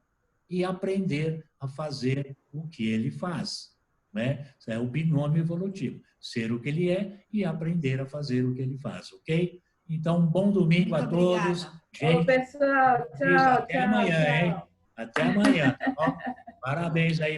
e aprender a fazer o que ele faz. Né? É o binômio evolutivo. Ser o que ele é e aprender a fazer o que ele faz, ok? Então, um bom domingo a todos. Gente, pessoal, tchau, até amanhã, hein? Até amanhã. Ó, parabéns aí.